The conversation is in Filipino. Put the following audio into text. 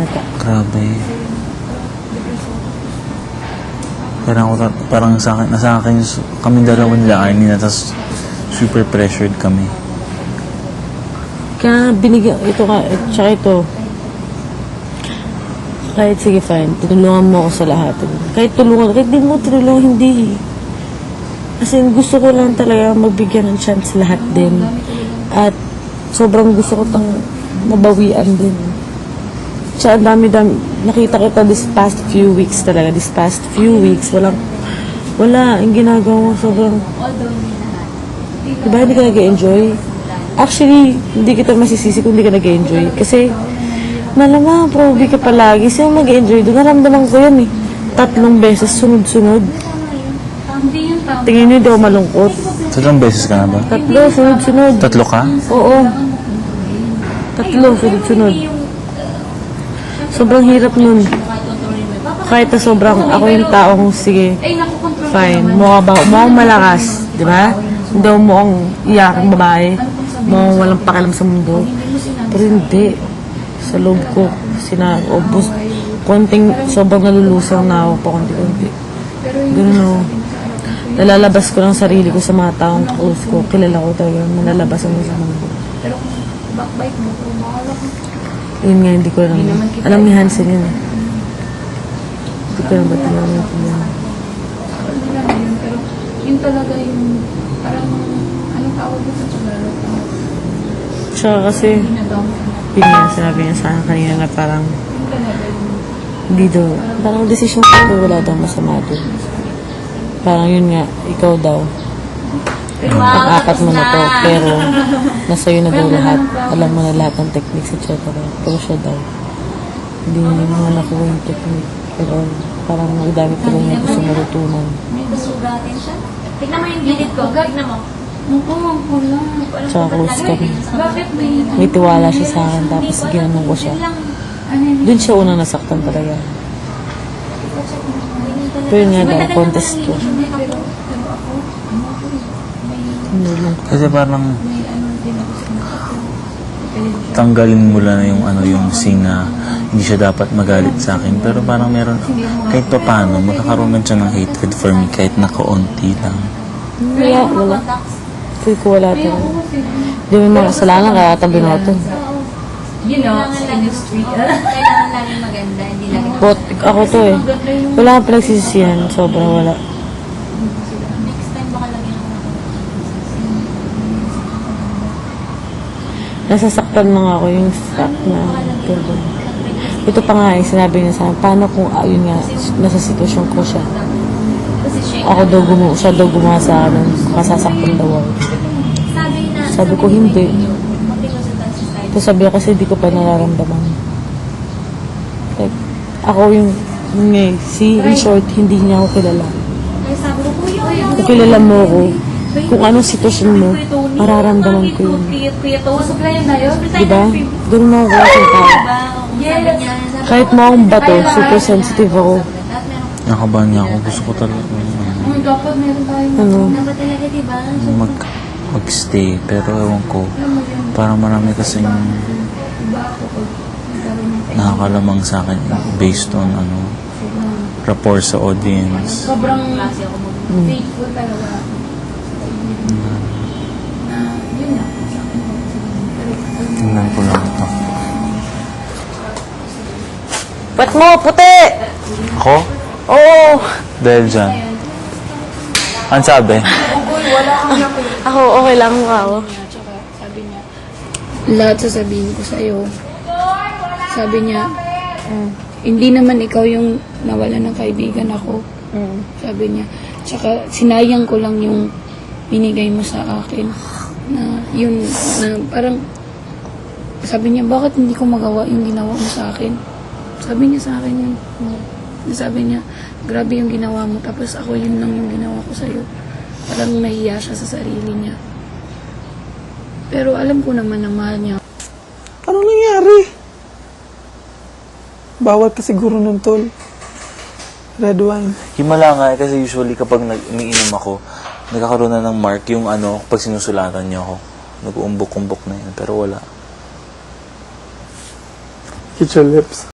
ata. Grabe. Parang sa akin, kami dalawa nila Arnie, tapos super pressured kami. Kaya binigyan, ito ka, tsaka ito. Kahit sige fine, tutulungan mo ako sa lahat. Kahit di mo tulungan, hindi. Kasi gusto ko lang talaga magbigyan ng chance lahat din. At sobrang gusto ko tang mabawian din. Tsaka dami-dami, nakita kita this past few weeks, wala, yung ginagawa mo sobrang, diba hindi ka nag-enjoy? Actually, hindi kita masisisi kung hindi ka nag-enjoy. Kasi, malamang, probi ka palagi. Sino mag-enjoy doon? Naramdaman ko yan eh. 3 beses, sunod-sunod. Tingin nyo, hindi ako malungkot. 3 beses ka na ba? 3, sunod-sunod. 3 ka? Oo. 3, sunod-sunod. Sobrang hirap nun. Kahit na sobrang, ako yung taong, sige, fine. Mukhang malakas, di ba? Hindi ako mukhang iyakang babae. Mukhang walang pakialam sa mundo. Pero hindi. Sa loob ko, sinaobos. Sobrang nalulusang na ako pa konti-konti. Ganun o. Nalalabas ko ng sarili ko sa mga taong close ko. Kilala ko talaga. Nalalabas ako sa mundo. Yun nga, hindi ko alam. Alam ni Hansen yun. Hindi ko alam ba't tinanong ko yun. Pero yun talaga yung parang anong tawag mo sa tsugalaro? Tsaka kasi, yun nga, sinabi niya sa akin kanina na parang hindi daw, parang desisyon ko wala daw masama doon. Parang yun nga, ikaw daw. Pang-apat mo na to, pero nasa iyo na daw lahat. Alam mo na lahat ng techniques, etc. Pero siya daw, hindi mo nakuha yung technique. Pero parang magdami ko lang yung gusto marutunan. May basugatin siya. Tignan mo yung gilid ko. Tignan mo. Mukhang pula. Tsaka close kami. Bakit may... May tiwala siya sa akin, tapos ginanong ko siya. Doon siya unang nasaktan talaga. Pero yun nga daw, contest ko. Kasi parang tanggalin mo lang yung scene na hindi siya dapat magalit sa akin. Pero parang meron, kahit pa paano, magkakaroon man siya ng hatred for me kahit nakaunti lang. Wala. Feel ko wala talaga. Hindi mo mga kasalanan, kaya tabi natin. You know, industry. Kailangan laging maganda, hindi laging But ako to eh. Wala akong pinagsisisihan. Sobrang wala. next time baka lagyan ako. Nasasaktan lang ako yung fact na ganun. Ito pa nga eh, sinabi niya sa akin, paano kung ayun nga, nasa sitwasyon ko siya. Ako daw siya daw gumawa sa akin, masasaktan daw ako. Sabi ko hindi. Ito sabi ko kasi hindi ko pa nararamdaman. Like, ako yung in short, hindi niya ako kilala. Kung kilala mo ako, kung anong sitwasyon mo, mararamdaman ko yun. Diba? Ganun ako klaseng tao. Kahit mo akong bato, super sensitive ako. Nakabahan niya ako. Gusto ko talaga Dapat meron tayo. Ano? Dapat talaga, diba? magstay. Pero ewan ko, parang marami kasing nakakalamang sa akin based on rapport sa audience. Sobrang faithful talaga. Yun na. Tingnan ko lang ito. Ba't mo? Puti! Ako? Oo! Dahil dyan. Ano sabi? Ako, okay lang ako. Tsaka sabi niya, lahat sasabihin ko sa'yo. Sabi niya, hindi naman ikaw yung nawala ng kaibigan ako. Sabi niya. Tsaka sinayang ko lang yung binigay mo sa akin. Na yun, na parang, sabi niya, bakit hindi ko magawa yung ginawa mo sa akin? Sabi niya sa akin yun. Sabi niya, grabe yung ginawa mo. Tapos ako yun lang yung ginawa ko sa'yo. Parang nahiya siya sa sarili niya. Pero alam ko naman na mahal niya. Ano nangyari? Bawal ka siguro nun, tol. Red wine. Himala nga kasi usually kapag umiinom ako, nagkakaroon na ng mark yung pag sinusulatan niyo ako. Nag-uumbok-umbok na yun, pero wala. Get your lips.